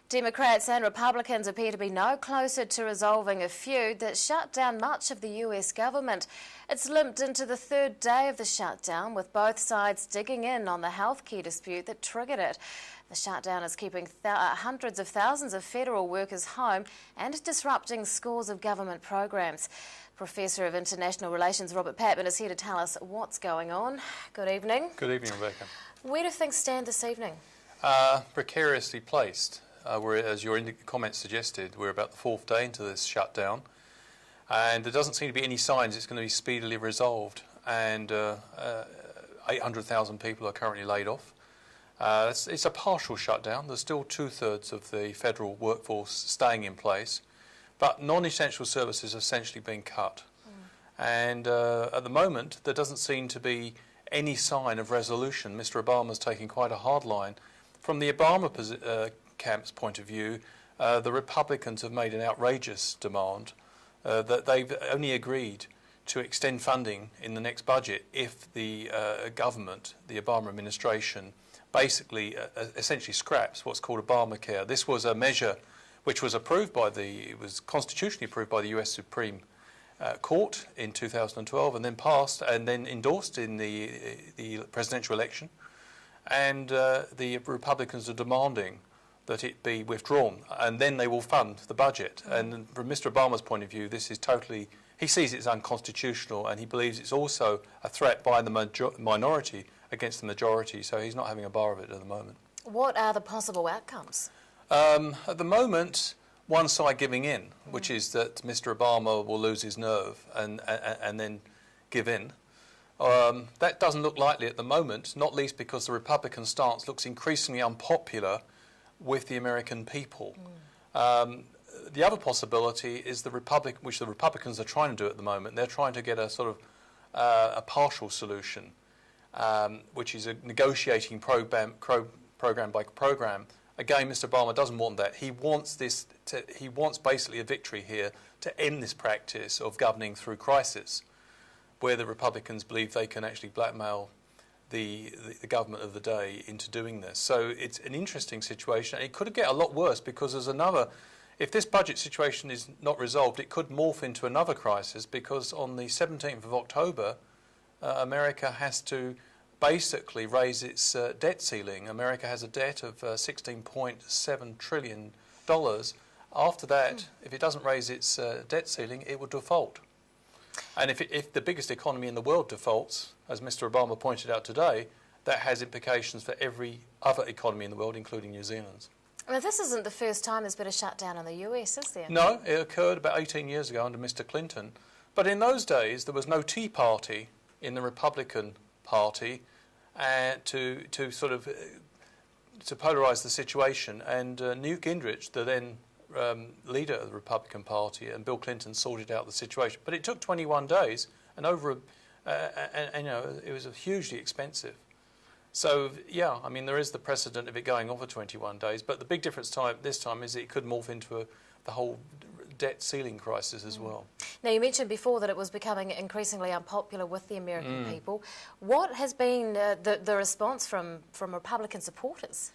Democrats and Republicans appear to be no closer to resolving a feud that shut down much of the US government. It's limped into the third day of the shutdown, with both sides digging in on the healthcare dispute that triggered it. The shutdown is keeping hundreds of thousands of federal workers home and disrupting scores of government programs. Professor of International Relations Robert Patman is here to tell us what's going on. Good evening. Good evening, Rebecca. Where do things stand this evening? Precariously placed. As your comments suggested, we're about the fourth day into this shutdown, and there doesn't seem to be any signs it's going to be speedily resolved. And 800,000 people are currently laid off. It's a partial shutdown. There's still 2/3 of the federal workforce staying in place, but non-essential services have essentially been cut. And at the moment, there doesn't seem to be any sign of resolution. Mr. Obama's taking quite a hard line. From the Obama camp's point of view, the Republicans have made an outrageous demand that they've only agreed to extend funding in the next budget if the government, the Obama administration, basically essentially scraps what's called Obamacare. This was a measure which was approved by it was constitutionally approved by the US Supreme Court in 2012 and then passed and then endorsed in the presidential election. And the Republicans are demanding that it be withdrawn, and then they will fund the budget. And from Mr. Obama's point of view, this is totally, he sees it as unconstitutional, and he believes it's also a threat by the minority against the majority, so he's not having a bar of it at the moment. What are the possible outcomes? At the moment, one side giving in, which is that Mr. Obama will lose his nerve and then give in. That doesn't look likely at the moment, not least because the Republican stance looks increasingly unpopular with the American people. The other possibility is which the Republicans are trying to do at the moment. They're trying to get a sort of a partial solution, which is a negotiating program by program. Again, Mr. Obama doesn't want that. He wants he wants basically a victory here to end this practice of governing through crisis, where the Republicans believe they can actually blackmail the government of the day into doing this. So it's an interesting situation. It could get a lot worse because there's if this budget situation is not resolved, it could morph into another crisis, because on the 17th of October, America has to basically raise its debt ceiling. America has a debt of $16.7 trillion. After that, if it doesn't raise its debt ceiling, it will default. And if the biggest economy in the world defaults, as Mr. Obama pointed out today, that has implications for every other economy in the world, including New Zealand's. Well, this isn't the first time there's been a shutdown in the US, is there? No, it occurred about 18 years ago under Mr. Clinton. But in those days, there was no Tea Party in the Republican Party to polarise the situation. And Newt Gingrich, the then leader of the Republican Party, and Bill Clinton sorted out the situation. But it took 21 days, and it was hugely expensive. So yeah, I mean, there is the precedent of it going on for 21 days. But the big difference this time is it could morph into the whole debt ceiling crisis as well. Now, you mentioned before that it was becoming increasingly unpopular with the American people. What has been the response from Republican supporters?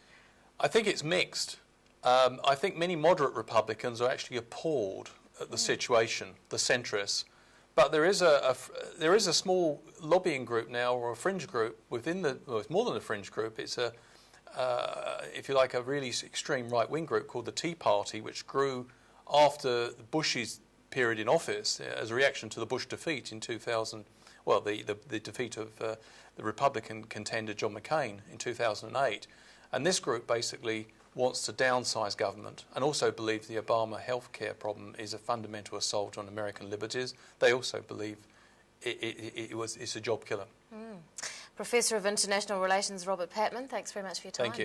I think it's mixed. I think many moderate Republicans are actually appalled at the situation, the centrists. But there is a small lobbying group now, or a fringe group within well, it's more than a fringe group. It's if you like, a really extreme right-wing group called the Tea Party, which grew after Bush's period in office as a reaction to the Bush defeat in 2000. Well, the defeat of the Republican contender John McCain in 2008, and this group basically wants to downsize government and also believes the Obama healthcare problem is a fundamental assault on American liberties. They also believe it's a job killer. Professor of International Relations Robert Patman, thanks very much for your time. Thank you.